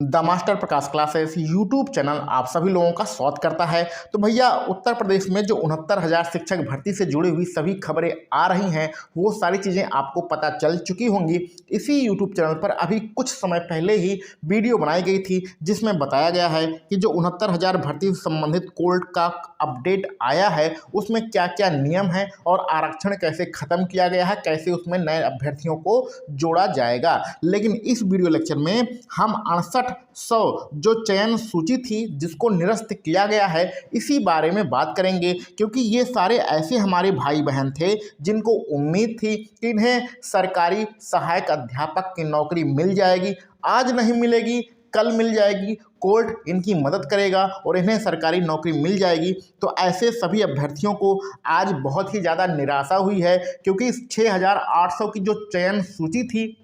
The master Prakash classes YouTube channel आप सभी लोगों का स्वागत करता है। तो भैया उत्तर प्रदेश में जो 69,000 शिक्षक भर्ती से जुड़ी हुई सभी खबरें आ रही हैं वो सारी चीज़ें आपको पता चल चुकी होंगी। इसी यूट्यूब चैनल पर अभी कुछ समय पहले ही वीडियो बनाई गई थी जिसमें बताया गया है कि जो 69,000 भर्ती से संबंधित कोर्ट का अपडेट आया है उसमें क्या क्या नियम है और आरक्षण कैसे ख़त्म किया गया है, कैसे उसमें नए अभ्यर्थियों को जोड़ा जाएगा। लेकिन इस वीडियो लेक्चर में हम 6800 जो चयन सूची थी जिसको निरस्त किया गया है इसी बारे में बात करेंगे, क्योंकि ये सारे ऐसे हमारे भाई बहन थे जिनको उम्मीद थी कि इन्हें सरकारी सहायक अध्यापक की नौकरी मिल जाएगी। आज नहीं मिलेगी, कल मिल जाएगी, कोर्ट इनकी मदद करेगा और इन्हें सरकारी नौकरी मिल जाएगी। तो ऐसे सभी अभ्यर्थियों को आज बहुत ही ज़्यादा निराशा हुई है, क्योंकि इस 6800 की जो चयन सूची थी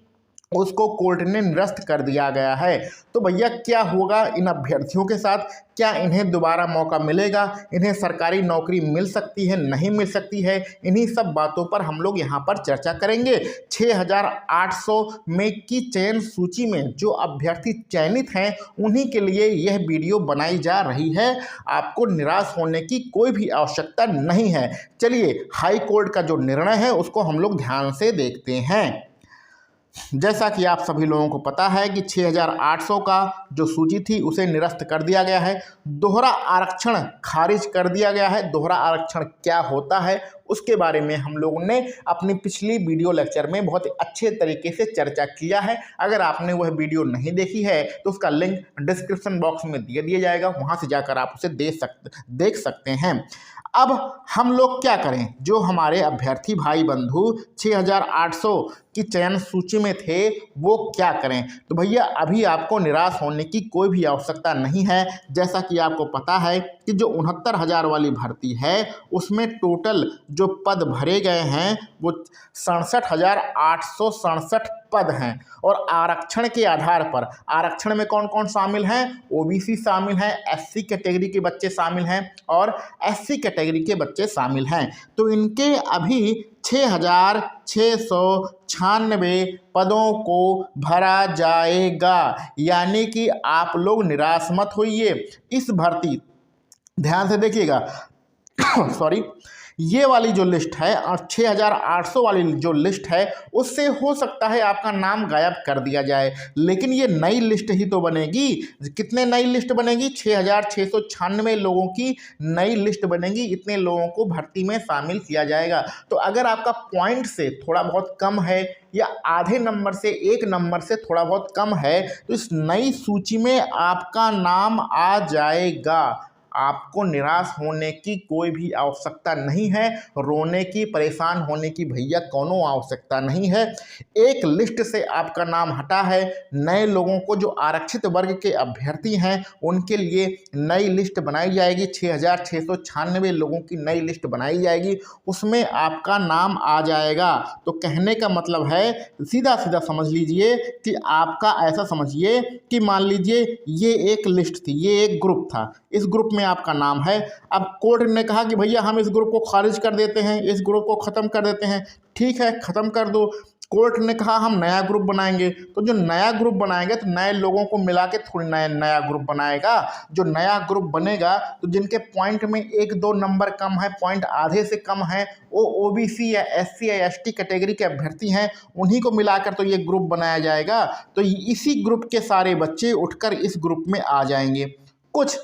उसको कोर्ट ने निरस्त कर दिया गया है। तो भैया क्या होगा इन अभ्यर्थियों के साथ? क्या इन्हें दोबारा मौका मिलेगा? इन्हें सरकारी नौकरी मिल सकती है, नहीं मिल सकती है? इन्हीं सब बातों पर हम लोग यहाँ पर चर्चा करेंगे। 6800 में की चयन सूची में जो अभ्यर्थी चयनित हैं उन्हीं के लिए यह वीडियो बनाई जा रही है। आपको निराश होने की कोई भी आवश्यकता नहीं है। चलिए हाई कोर्ट का जो निर्णय है उसको हम लोग ध्यान से देखते हैं। जैसा कि आप सभी लोगों को पता है कि 6800 का जो सूची थी उसे निरस्त कर दिया गया है, दोहरा आरक्षण खारिज कर दिया गया है। दोहरा आरक्षण क्या होता है उसके बारे में हम लोगों ने अपनी पिछली वीडियो लेक्चर में बहुत अच्छे तरीके से चर्चा किया है। अगर आपने वह वीडियो नहीं देखी है तो उसका लिंक डिस्क्रिप्शन बॉक्स में दिया जाएगा, वहां से जाकर आप उसे देख सकते हैं। अब हम लोग क्या करें? जो हमारे अभ्यर्थी भाई बंधु 6800 की चयन सूची में थे वो क्या करें? तो भैया अभी आपको निराश होने की कोई भी आवश्यकता नहीं है। जैसा कि आपको पता है कि जो 69,000 वाली भर्ती है उसमें टोटल जो पद भरे गए हैं वो 67,867 पद हैं। और आरक्षण के आधार पर, आरक्षण में कौन कौन शामिल हैं? ओबीसी शामिल हैं, एससी कैटेगरी के बच्चे शामिल हैं और एससी कैटेगरी के बच्चे शामिल हैं। तो इनके अभी 6,696 पदों को भरा जाएगा। यानी कि आप लोग निराश मत होइए। इस भर्ती ध्यान से देखिएगा सॉरी, ये वाली जो लिस्ट है 6800 वाली जो लिस्ट है उससे हो सकता है आपका नाम गायब कर दिया जाए, लेकिन ये नई लिस्ट ही तो बनेगी। कितने नई लिस्ट बनेगी? 6,696 लोगों की नई लिस्ट बनेगी। इतने लोगों को भर्ती में शामिल किया जाएगा। तो अगर आपका पॉइंट से थोड़ा बहुत कम है या आधे नंबर से 1 नंबर से थोड़ा बहुत कम है तो इस नई सूची में आपका नाम आ जाएगा। आपको निराश होने की कोई भी आवश्यकता नहीं है, रोने की, परेशान होने की भैया कोनो आवश्यकता नहीं है। एक लिस्ट से आपका नाम हटा है। नए लोगों को, जो आरक्षित वर्ग के अभ्यर्थी हैं उनके लिए नई लिस्ट बनाई जाएगी। 6,696 लोगों की नई लिस्ट बनाई जाएगी, उसमें आपका नाम आ जाएगा। तो कहने का मतलब है, सीधा सीधा समझ लीजिए कि आपका ऐसा समझिए कि मान लीजिए ये एक लिस्ट थी, ये एक ग्रुप था, इस ग्रुप में आपका नाम है। अब कोर्ट ने कहा कि भैया हम इस ग्रुप को खारिज कर देते हैं, इस ग्रुप को ख़त्म कर देते हैं। ठीक है, ख़त्म कर दो। कोर्ट ने कहा हम नया ग्रुप बनाएंगे, तो जो नया ग्रुप बनाएंगे तो नए लोगों को मिला के थोड़ी नया ग्रुप बनाएगा। जो नया ग्रुप बनेगा तो जिनके पॉइंट में 1-2 नंबर कम है, पॉइंट आधे से कम है, वो ओबीसी या एससी या एसटी कैटेगरी के अभ्यर्थी हैं, उन्हीं को मिलाकर तो ये ग्रुप बनाया जाएगा। तो इसी ग्रुप के सारे बच्चे उठकर इस ग्रुप में आ जाएंगे। कुछ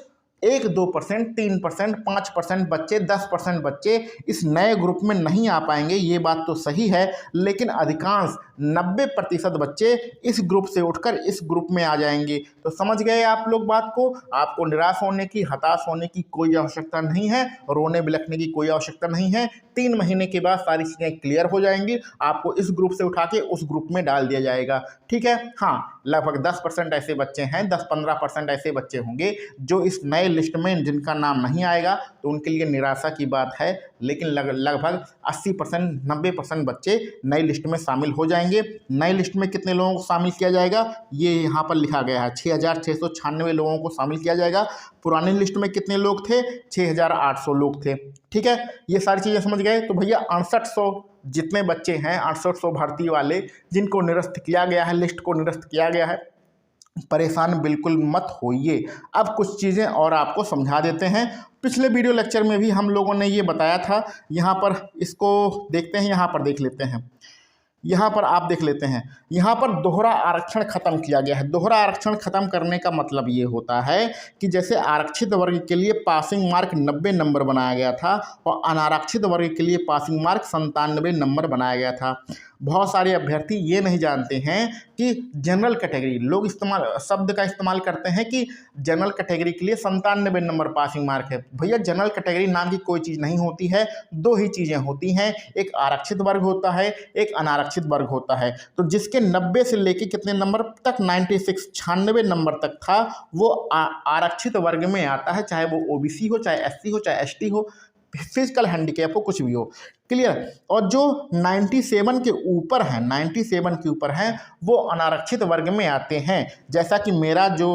1-2%, 3%, 5% बच्चे, 10% बच्चे इस नए ग्रुप में नहीं आ पाएंगे, ये बात तो सही है। लेकिन अधिकांश 90% बच्चे इस ग्रुप से उठकर इस ग्रुप में आ जाएंगे। तो समझ गए आप लोग बात को? आपको निराश होने की, हताश होने की कोई आवश्यकता नहीं है, रोने बिलखने की कोई आवश्यकता नहीं है। 3 महीने के बाद सारी चीज़ें क्लियर हो जाएंगी। आपको इस ग्रुप से उठा के उस ग्रुप में डाल दिया जाएगा। ठीक है, हाँ, लगभग 10% ऐसे बच्चे हैं, 10-15% ऐसे बच्चे होंगे जो इस नए लिस्ट में जिनका नाम नहीं आएगा, तो उनके लिए निराशा की बात है। लेकिन लगभग 80%, 90% बच्चे नई लिस्ट में शामिल हो जाएंगे। नई लिस्ट में कितने लोगों को शामिल किया जाएगा ये यहाँ पर लिखा गया है, 6,696 लोगों को शामिल किया जाएगा। पुरानी लिस्ट में कितने लोग थे? 6,800 लोग थे। ठीक है, ये सारी चीज़ें समझ गए। तो भैया 6800 जितने बच्चे हैं, 6800 भर्ती वाले जिनको निरस्त किया गया है, लिस्ट को निरस्त किया गया है, परेशान बिल्कुल मत होइए। अब कुछ चीज़ें और आपको समझा देते हैं। पिछले वीडियो लेक्चर में भी हम लोगों ने ये बताया था, यहाँ पर इसको देखते हैं, यहाँ पर देख लेते हैं। यहाँ पर आप देख लेते हैं, यहाँ पर दोहरा आरक्षण खत्म किया गया है। दोहरा आरक्षण खत्म करने का मतलब ये होता है कि जैसे आरक्षित वर्ग के लिए पासिंग मार्क 90 नंबर बनाया गया था और अनारक्षित वर्ग के लिए पासिंग मार्क 97 नंबर बनाया गया था। बहुत सारे अभ्यर्थी ये नहीं जानते हैं कि जनरल कैटेगरी, लोग शब्द का इस्तेमाल करते हैं कि जनरल कैटेगरी के लिए 97 नंबर पासिंग मार्क है। भैया जनरल कैटेगरी नाम की कोई चीज़ नहीं होती है, दो ही चीज़ें होती हैं, एक आरक्षित वर्ग होता है, एक अनारक्षित वर्ग होता है। तो जिसके 90 से लेके कितने नंबर तक, 96 नंबर तक था, वो आरक्षित वर्ग में आता है, चाहे वो ओबीसी हो, चाहे एससी हो, चाहे एसटी हो, फिजिकल हैंडीकैप हो, कुछ भी हो। क्लियर। और जो 97 के ऊपर हैं, 97 के ऊपर हैं, वो अनारक्षित वर्ग में आते हैं। जैसा कि मेरा जो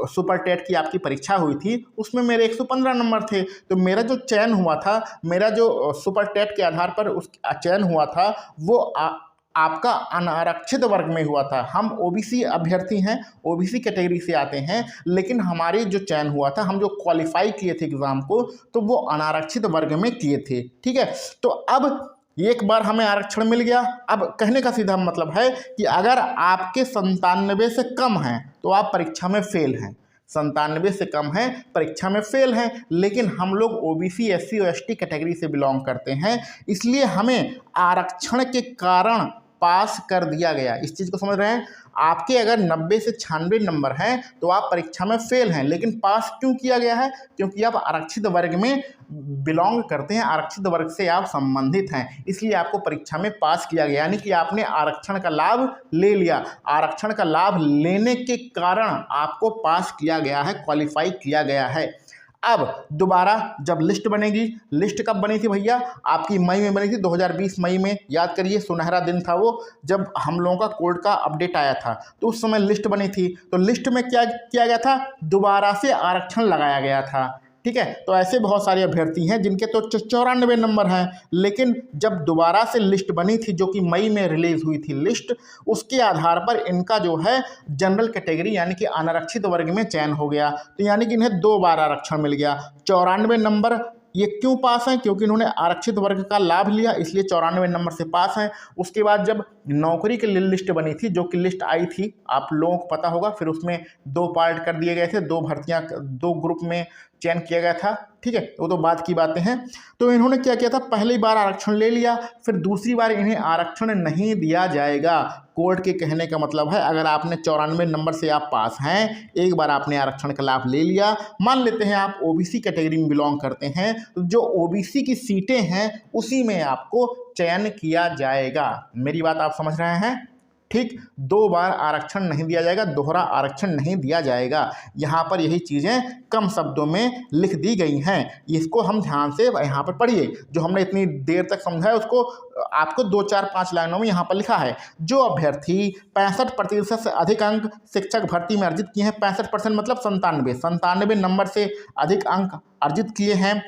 सुपर टेट की आपकी परीक्षा हुई थी उसमें मेरे 115 नंबर थे, तो मेरा जो चयन हुआ था, मेरा जो सुपर टेट के आधार पर उस चयन हुआ था, वो आपका अनारक्षित वर्ग में हुआ था। हम ओबीसी अभ्यर्थी हैं, ओबीसी कैटेगरी से आते हैं, लेकिन हमारे जो चयन हुआ था, हम जो क्वालिफाई किए थे एग्ज़ाम को, तो वो अनारक्षित वर्ग में किए थे। ठीक है। तो अब एक बार हमें आरक्षण मिल गया। अब कहने का सीधा मतलब है कि अगर आपके 97 से कम हैं तो आप परीक्षा में फेल हैं, 97 से कम है परीक्षा में फेल हैं। लेकिन हम लोग ओबीसी, एससी और एसटी कैटेगरी से बिलोंग करते हैं, इसलिए हमें आरक्षण के कारण पास कर दिया गया। इस चीज़ को समझ रहे हैं। आपके अगर 90 से 96 नंबर हैं तो आप परीक्षा में फेल हैं, लेकिन पास क्यों किया गया है? क्योंकि आप आरक्षित वर्ग में बिलोंग करते हैं, आरक्षित वर्ग से आप संबंधित हैं, इसलिए आपको परीक्षा में पास किया गया। यानी कि आपने आरक्षण का लाभ ले लिया। आरक्षण का लाभ लेने के कारण आपको पास किया गया है, क्वालिफाई किया गया है। अब दोबारा जब लिस्ट बनेगी, लिस्ट कब बनी थी भैया? आपकी मई में बनी थी, 2020 मई में। याद करिए, सुनहरा दिन था वो, जब हम लोगों का कोर्ट का अपडेट आया था, तो उस समय लिस्ट बनी थी। तो लिस्ट में क्या किया गया था? दोबारा से आरक्षण लगाया गया था। ठीक है। तो ऐसे बहुत सारे अभ्यर्थी हैं जिनके तो 94 नंबर हैं, लेकिन जब दोबारा से लिस्ट बनी थी, जो कि मई में रिलीज हुई थी लिस्ट, उसके आधार पर इनका जो है जनरल कैटेगरी यानी कि अनारक्षित वर्ग में चयन हो गया। तो यानी कि इन्हें 2 बार आरक्षण मिल गया। 94 नंबर ये क्यों पास हैं? क्योंकि इन्होंने आरक्षित वर्ग का लाभ लिया, इसलिए 94 नंबर से पास हैं। उसके बाद जब नौकरी के लिए लिस्ट बनी थी, जो कि लिस्ट आई थी, आप लोगों को पता होगा, फिर उसमें 2 पार्ट कर दिए गए थे, 2 भर्तियां, 2 ग्रुप में चयन किया गया था। ठीक है, वो तो बाद की बातें हैं। तो इन्होंने क्या किया था? पहली बार आरक्षण ले लिया, फिर दूसरी बार इन्हें आरक्षण नहीं दिया जाएगा। कोर्ट के कहने का मतलब है, अगर आपने 94 नंबर से आप पास हैं, एक बार आपने आरक्षण का लाभ ले लिया, मान लेते हैं आप ओबीसी कैटेगरी में बिलोंग करते हैं, तो जो ओबीसी की सीटें हैं उसी में आपको चयन किया जाएगा। मेरी बात आप समझ रहे हैं? ठीक। 2 बार आरक्षण नहीं दिया जाएगा, दोहरा आरक्षण नहीं दिया जाएगा। यहाँ पर यही चीज़ें कम शब्दों में लिख दी गई हैं, इसको हम ध्यान से यहाँ पर पढ़िए। जो हमने इतनी देर तक समझाया उसको आपको 2, 4, 5 लाइनों में यहाँ पर लिखा है। जो अभ्यर्थी 65% से अधिक अंक शिक्षक भर्ती में अर्जित किए हैं, 65% मतलब 97 नंबर से अधिक अंक अर्जित किए हैं,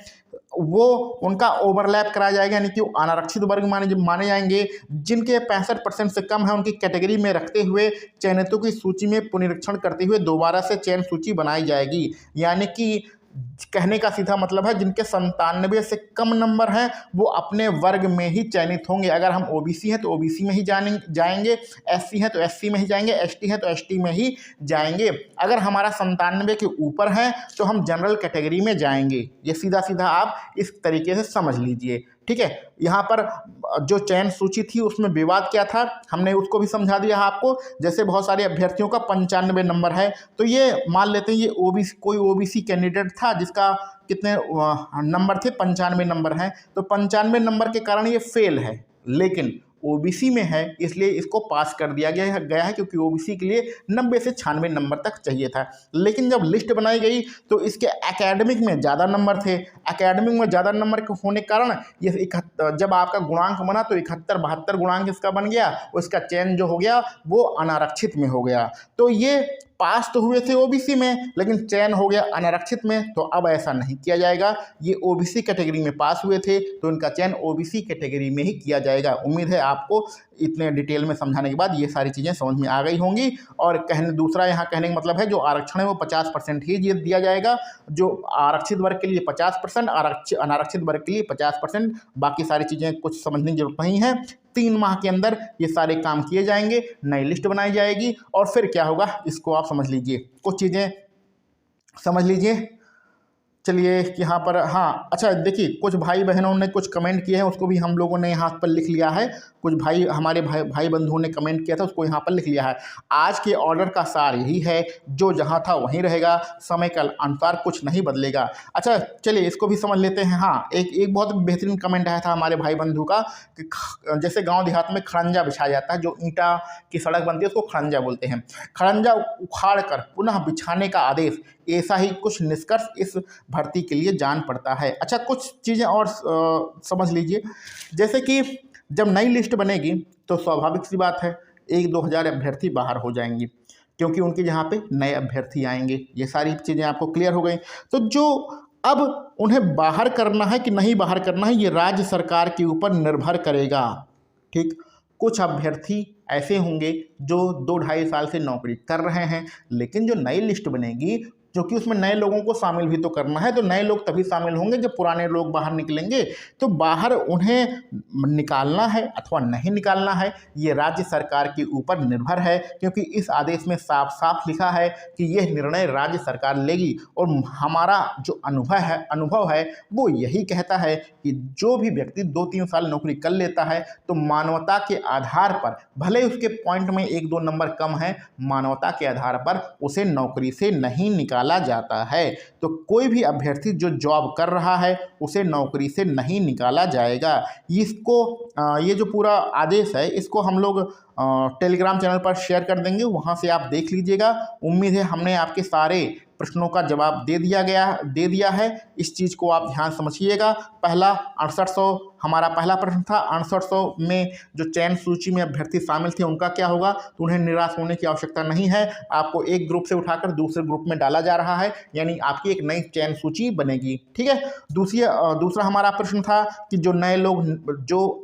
वो उनका ओवरलैप कराया जाएगा, यानी कि अनारक्षित वर्ग माने जाएंगे। जिनके 65% से कम है उनकी कैटेगरी में रखते हुए चयनितों की सूची में पुनरीक्षण करते हुए दोबारा से चयन सूची बनाई जाएगी। यानी कि कहने का सीधा मतलब है, जिनके 97 से कम नंबर हैं वो अपने वर्ग में ही चयनित होंगे। अगर हम ओबीसी हैं तो ओबीसी में ही जाएंगे, एससी हैं तो एससी में ही जाएंगे, एसटी हैं तो एसटी में ही जाएंगे। अगर हमारा 97 के ऊपर है तो हम जनरल कैटेगरी में जाएंगे। ये सीधा सीधा आप इस तरीके से समझ लीजिए। ठीक है। यहाँ पर जो चयन सूची थी उसमें विवाद क्या था, हमने उसको भी समझा दिया आपको। जैसे बहुत सारे अभ्यर्थियों का 95 नंबर है, तो ये मान लेते हैं ये ओबीसी, कोई ओबीसी कैंडिडेट था जिसका कितने नंबर थे? 95 नंबर हैं, तो 95 नंबर के कारण ये फेल है, लेकिन ओबीसी में है इसलिए इसको पास कर दिया गया है, क्योंकि ओबीसी के लिए 90 से 96 नंबर तक चाहिए था। लेकिन जब लिस्ट बनाई गई तो इसके एकेडमिक में ज़्यादा नंबर थे। एकेडमिक में ज़्यादा नंबर के होने के कारण ये जब आपका गुणांक बना तो 71-72 गुणांक इसका बन गया, उसका चयन जो हो गया वो अनारक्षित में हो गया। तो ये पास तो हुए थे ओबीसी में, लेकिन चयन हो गया अनारक्षित में, तो अब ऐसा नहीं किया जाएगा। ये ओबीसी कैटेगरी में पास हुए थे तो इनका चयन ओबीसी कैटेगरी में ही किया जाएगा। उम्मीद है आपको इतने डिटेल में समझाने के बाद ये सारी चीज़ें समझ में आ गई होंगी। और दूसरा यहाँ कहने का मतलब है जो आरक्षण है वो 50% ही दिया जाएगा। जो आरक्षित वर्ग के लिए 50%, अनारक्षित वर्ग के लिए 50%। बाकी सारी चीज़ें कुछ समझने की जरूरत नहीं है। 3 माह के अंदर ये सारे काम किए जाएंगे, नई लिस्ट बनाई जाएगी और फिर क्या होगा इसको आप समझ लीजिए, कुछ चीज़ें समझ लीजिए। चलिए यहाँ पर, हाँ अच्छा देखिए, कुछ भाई बहनों ने कुछ कमेंट किए हैं, उसको भी हम लोगों ने यहाँ पर लिख लिया है। कुछ हमारे भाई बंधुओं ने कमेंट किया था, उसको यहाँ पर लिख लिया है। आज के ऑर्डर का सार यही है, जो जहाँ था वहीं रहेगा, समय के अनुसार कुछ नहीं बदलेगा। अच्छा चलिए इसको भी समझ लेते हैं। हाँ, एक बहुत बेहतरीन कमेंट आया था हमारे भाई बंधु का कि जैसे गाँव देहात में खड़ंजा बिछाया जाता है, जो ईंटा की सड़क बनती है उसको खड़ंजा बोलते हैं, खड़ंजा उखाड़ कर पुनः बिछाने का आदेश, ऐसा ही कुछ निष्कर्ष इस भर्ती के लिए जान पड़ता है। अच्छा कुछ चीज़ें और समझ लीजिए, जैसे कि जब नई लिस्ट बनेगी तो स्वाभाविक सी बात है 1-2 हज़ार अभ्यर्थी बाहर हो जाएंगी, क्योंकि उनके यहाँ पे नए अभ्यर्थी आएंगे। ये सारी चीज़ें आपको क्लियर हो गई। तो जो अब उन्हें बाहर करना है कि नहीं बाहर करना है, ये राज्य सरकार के ऊपर निर्भर करेगा। ठीक, कुछ अभ्यर्थी ऐसे होंगे जो 2-2.5 साल से नौकरी कर रहे हैं, लेकिन जो नई लिस्ट बनेगी, क्योंकि उसमें नए लोगों को शामिल भी तो करना है, तो नए लोग तभी शामिल होंगे जब पुराने लोग बाहर निकलेंगे। तो बाहर उन्हें निकालना है अथवा नहीं निकालना है, ये राज्य सरकार के ऊपर निर्भर है, क्योंकि इस आदेश में साफ साफ लिखा है कि यह निर्णय राज्य सरकार लेगी। और हमारा जो अनुभव है वो यही कहता है कि जो भी व्यक्ति 2-3 साल नौकरी कर लेता है तो मानवता के आधार पर, भले उसके पॉइंट में 1-2 नंबर कम है, मानवता के आधार पर उसे नौकरी से नहीं निकाला जाता है। तो कोई भी अभ्यर्थी जो जॉब कर रहा है उसे नौकरी से नहीं निकाला जाएगा। इसको ये जो पूरा आदेश है इसको हम लोग टेलीग्राम चैनल पर शेयर कर देंगे, वहां से आप देख लीजिएगा। उम्मीद है हमने आपके सारे प्रश्नों का जवाब दे दिया है। इस चीज़ को आप ध्यान समझिएगा। पहला 6800 हमारा पहला प्रश्न था, 6800 में जो चयन सूची में अभ्यर्थी शामिल थे उनका क्या होगा। तो उन्हें निराश होने की आवश्यकता नहीं है, आपको एक ग्रुप से उठाकर दूसरे ग्रुप में डाला जा रहा है, यानी आपकी एक नई चयन सूची बनेगी। ठीक है। दूसरा हमारा प्रश्न था कि जो नए लोग जो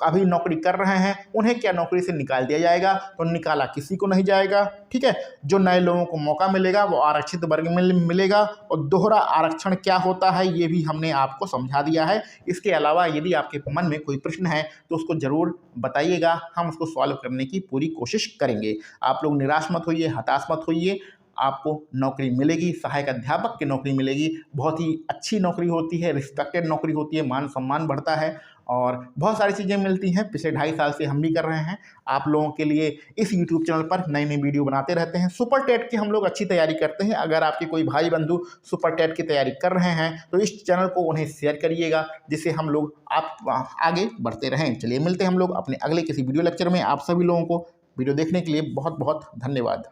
अभी नौकरी कर रहे हैं उन्हें क्या नौकरी से निकाल दिया जाएगा। तो निकाला किसी को नहीं जाएगा। ठीक है। जो नए लोगों को मौका मिलेगा वो आरक्षित वर्ग में मिलेगा। और दोहरा आरक्षण क्या होता है ये भी हमने आपको समझा दिया है। इसके अलावा यदि आपके मन में कोई प्रश्न है तो उसको ज़रूर बताइएगा, हम उसको सॉल्व करने की पूरी कोशिश करेंगे। आप लोग निराश मत होइए, हताश मत होइए, आपको नौकरी मिलेगी, सहायक अध्यापक की नौकरी मिलेगी। बहुत ही अच्छी नौकरी होती है, रिस्पेक्टेड नौकरी होती है, मान सम्मान बढ़ता है और बहुत सारी चीज़ें मिलती हैं। पिछले 2.5 साल से हम भी कर रहे हैं, आप लोगों के लिए इस यूट्यूब चैनल पर नई नई वीडियो बनाते रहते हैं। सुपर टेट की हम लोग अच्छी तैयारी करते हैं। अगर आपके कोई भाई बंधु सुपर टेट की तैयारी कर रहे हैं तो इस चैनल को उन्हें शेयर करिएगा, जिससे हम लोग आप आगे बढ़ते रहें। चलिए मिलते हैं हम लोग अपने अगले किसी वीडियो लेक्चर में। आप सभी लोगों को वीडियो देखने के लिए बहुत बहुत धन्यवाद।